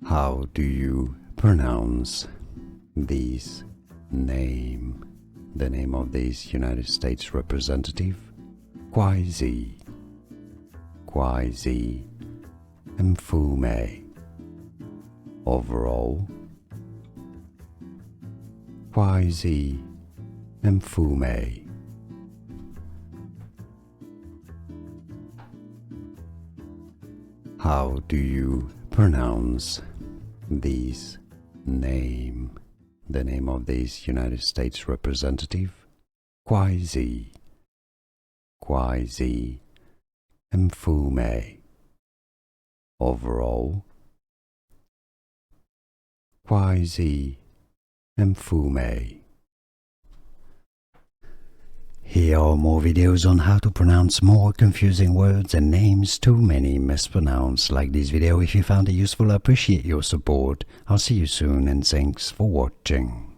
How do you pronounce this name? The name of this United States representative? Kweisi Mfume. Overall, Kweisi Mfume. How do you pronounce this name? The name of this United States representative? Kweisi Mfume. Overall, Kweisi Mfume. Here are more videos on how to pronounce more confusing words and names too many mispronounced. Like this video if you found it useful. I appreciate your support. I'll see you soon and thanks for watching.